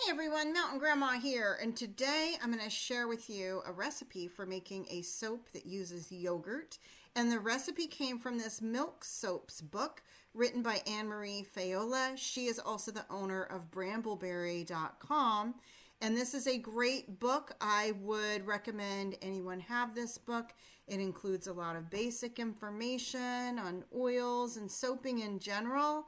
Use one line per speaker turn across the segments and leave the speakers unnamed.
Hey everyone, Mtn Grandma here, and today I'm going to share with you a recipe for making a soap that uses yogurt. And the recipe came from this Milk Soaps book written by Anne-Marie Fayola. She is also the owner of brambleberry.com. And this is a great book. I would recommend anyone have this book. It includes a lot of basic information on oils and soaping in general.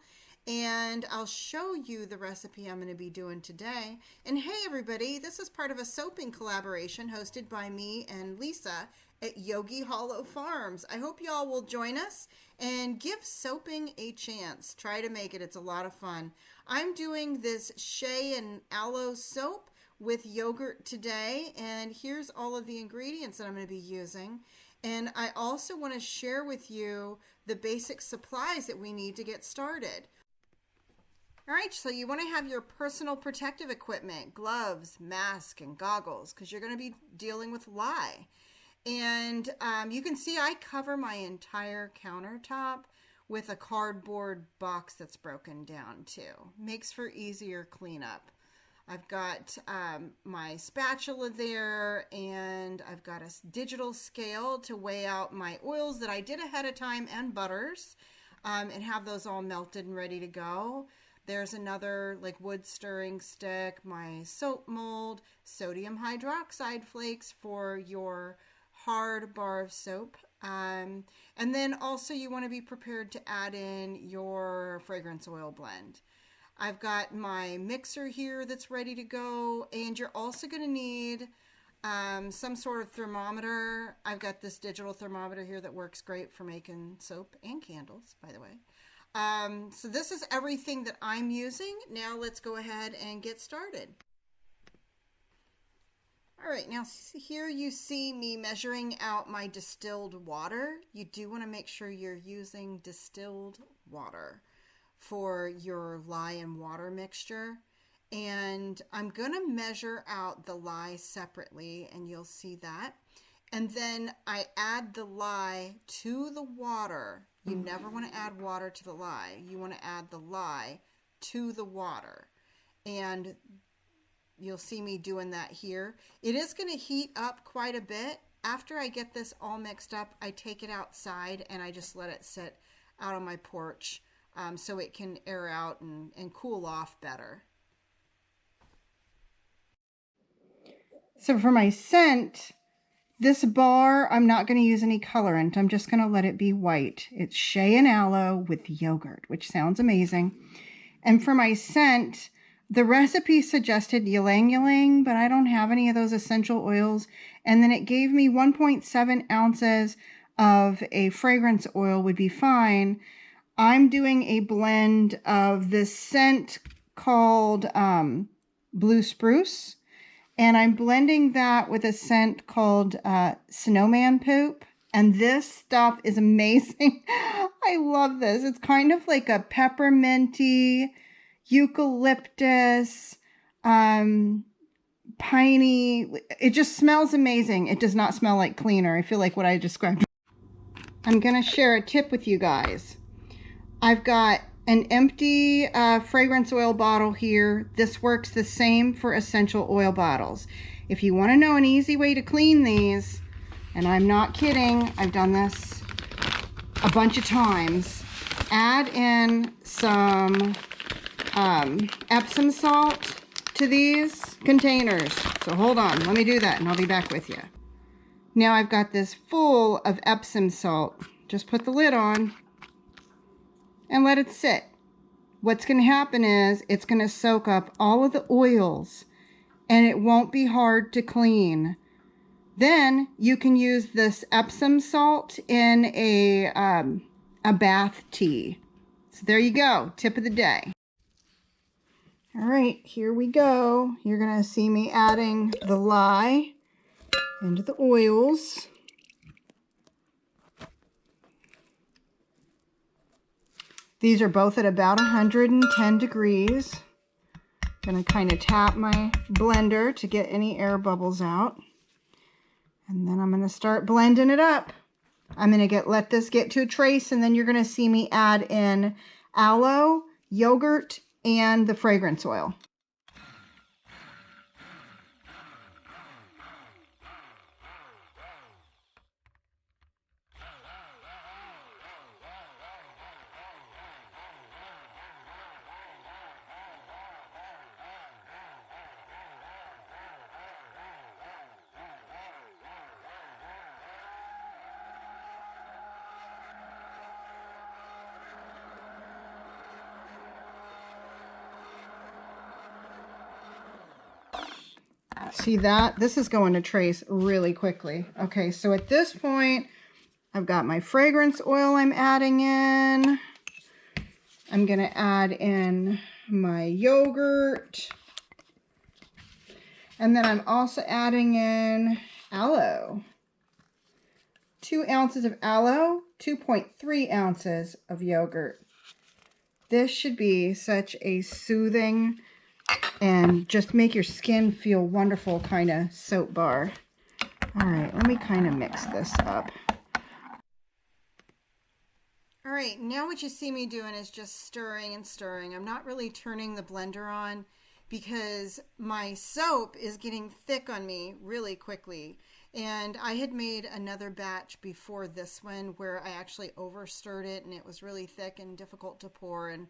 And I'll show you the recipe I'm going to be doing today. And hey everybody, this is part of a soaping collaboration hosted by me and Lisa at Yogi Hollow Farms. I hope y'all will join us and give soaping a chance. Try to make it. It's a lot of fun. I'm doing this Shea and Aloe soap with yogurt today, and here's all of the ingredients that I'm going to be using. And I also want to share with you the basic supplies that we need to get started. All right, so you want to have your personal protective equipment, gloves, mask, and goggles, because you're going to be dealing with lye. And you can see I cover my entire countertop with a cardboard box that's broken down too. Makes for easier cleanup. I've got my spatula there, and I've got a digital scale to weigh out my oils that I did ahead of time and butters, and have those all melted and ready to go. There's another like wood stirring stick, my soap mold, sodium hydroxide flakes for your hard bar of soap. And then also you want to be prepared to add in your fragrance oil blend. I've got my mixer here that's ready to go, and you're also going to need some sort of thermometer. I've got this digital thermometer here that works great for making soap and candles, by the way. So this is everything that I'm using. Now let's go ahead and get started. All right, now here you see me measuring out my distilled water. You do want to make sure you're using distilled water for your lye and water mixture. And I'm going to measure out the lye separately, and you'll see that. And then I add the lye to the water. You never want to add water to the lye. You want to add the lye to the water. And you'll see me doing that here. It is going to heat up quite a bit. After I get this all mixed up, I take it outside and I just let it sit out on my porch so it can air out and cool off better. So for my scent, this bar, I'm not going to use any colorant. I'm just going to let it be white. It's Shea and Aloe with yogurt, which sounds amazing. And for my scent, the recipe suggested ylang ylang, but I don't have any of those essential oils. And then it gave me 1.7 ounces of a fragrance oil would be fine. I'm doing a blend of this scent called Blue Spruce. And I'm blending that with a scent called Snowman Poop. And this stuff is amazing. I love this. It's kind of like a pepperminty, eucalyptus, piney. It just smells amazing. It does not smell like cleaner. I feel like what I described. I'm going to share a tip with you guys. I've got an empty fragrance oil bottle here. This works the same for essential oil bottles. If you want to know an easy way to clean these, and I'm not kidding, I've done this a bunch of times, add in some Epsom salt to these containers. So hold on, let me do that and I'll be back with you. Now I've got this full of Epsom salt. Just put the lid on and let it sit. What's going to happen is it's going to soak up all of the oils and it won't be hard to clean. Then you can use this Epsom salt in a bath tea. So there you go, tip of the day. All right, here we go. You're going to see me adding the lye into the oils. These are both at about 110 degrees. Gonna kind of tap my blender to get any air bubbles out. And then I'm gonna start blending it up. I'm gonna let this get to a trace, and then you're gonna see me add in aloe, yogurt, and the fragrance oil. See that? This is going to trace really quickly. Okay, so at this point, I've got my fragrance oil I'm adding in. I'm going to add in my yogurt. And then I'm also adding in aloe. 2 ounces of aloe, 2.3 ounces of yogurt. This should be such a soothing and just make your skin feel wonderful kind of soap bar. All right, let me kind of mix this up. All right, now what you see me doing is just stirring and stirring. I'm not really turning the blender on because my soap is getting thick on me really quickly. And I had made another batch before this one where I actually over stirred it and it was really thick and difficult to pour, and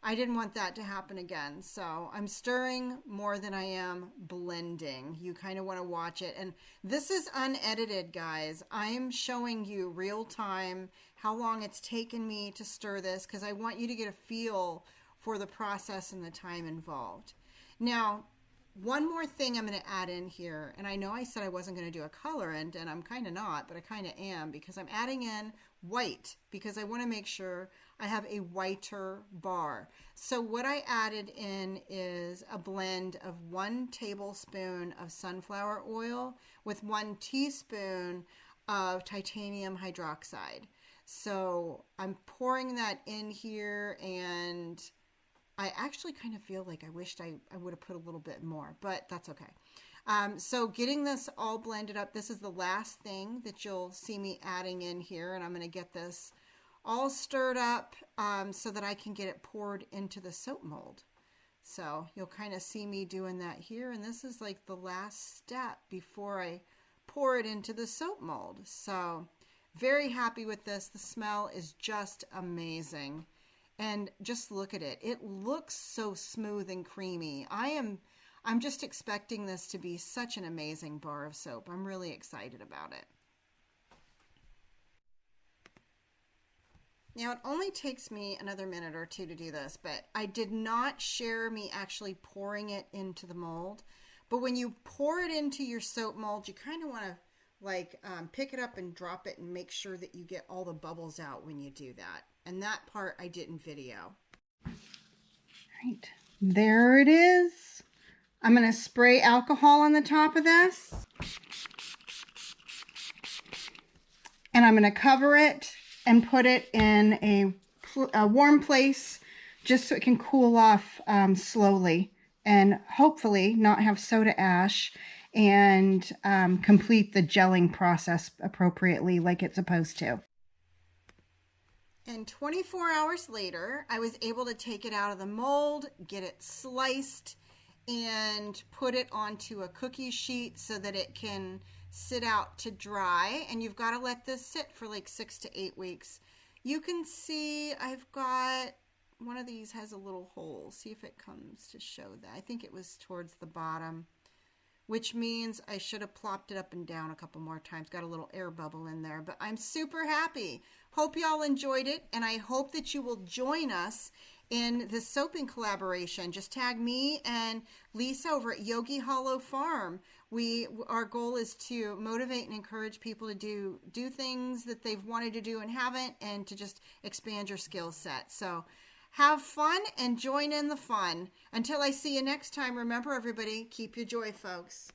I didn't want that to happen again. So I'm stirring more than I am blending. You kind of want to watch it. And this is unedited, guys. I'm showing you real time how long it's taken me to stir this because I want you to get a feel for the process and the time involved. Now, one more thing I'm going to add in here, and I know I said I wasn't going to do a colorant, and I'm kind of not, but I kind of am, because I'm adding in white, because I want to make sure I have a whiter bar. So what I added in is a blend of 1 tablespoon of sunflower oil with 1 teaspoon of titanium hydroxide. So I'm pouring that in here, and I actually kind of feel like I wished I would have put a little bit more, but that's okay. So getting this all blended up, this is the last thing that you'll see me adding in here, and I'm going to get this all stirred up so that I can get it poured into the soap mold. So you'll kind of see me doing that here, and this is like the last step before I pour it into the soap mold. So very happy with this. The smell is just amazing. And just look at it. It looks so smooth and creamy. I'm just expecting this to be such an amazing bar of soap. I'm really excited about it. Now it only takes me another minute or two to do this, but I did not share me actually pouring it into the mold. But when you pour it into your soap mold, you kind of want to pick it up and drop it and make sure that you get all the bubbles out when you do that. And that part I didn't video. Right, there it is. I'm going to spray alcohol on the top of this. And I'm going to cover it and put it in a warm place just so it can cool off slowly and hopefully not have soda ash and complete the gelling process appropriately like it's supposed to. And 24 hours later, I was able to take it out of the mold, get it sliced, and put it onto a cookie sheet so that it can sit out to dry. And you've got to let this sit for like 6 to 8 weeks. You can see I've got, one of these has a little hole. See if it comes to show that. I think it was towards the bottom, which means I should have plopped it up and down a couple more times. Got a little air bubble in there, but I'm super happy. Hope y'all enjoyed it, and I hope that you will join us in the soaping collaboration. Just tag me and Lisa over at Yogi Hollow Farm. Our goal is to motivate and encourage people to do things that they've wanted to do and haven't, and to just expand your skill set. So have fun and join in the fun. Until I see you next time, remember everybody, keep your joy, folks.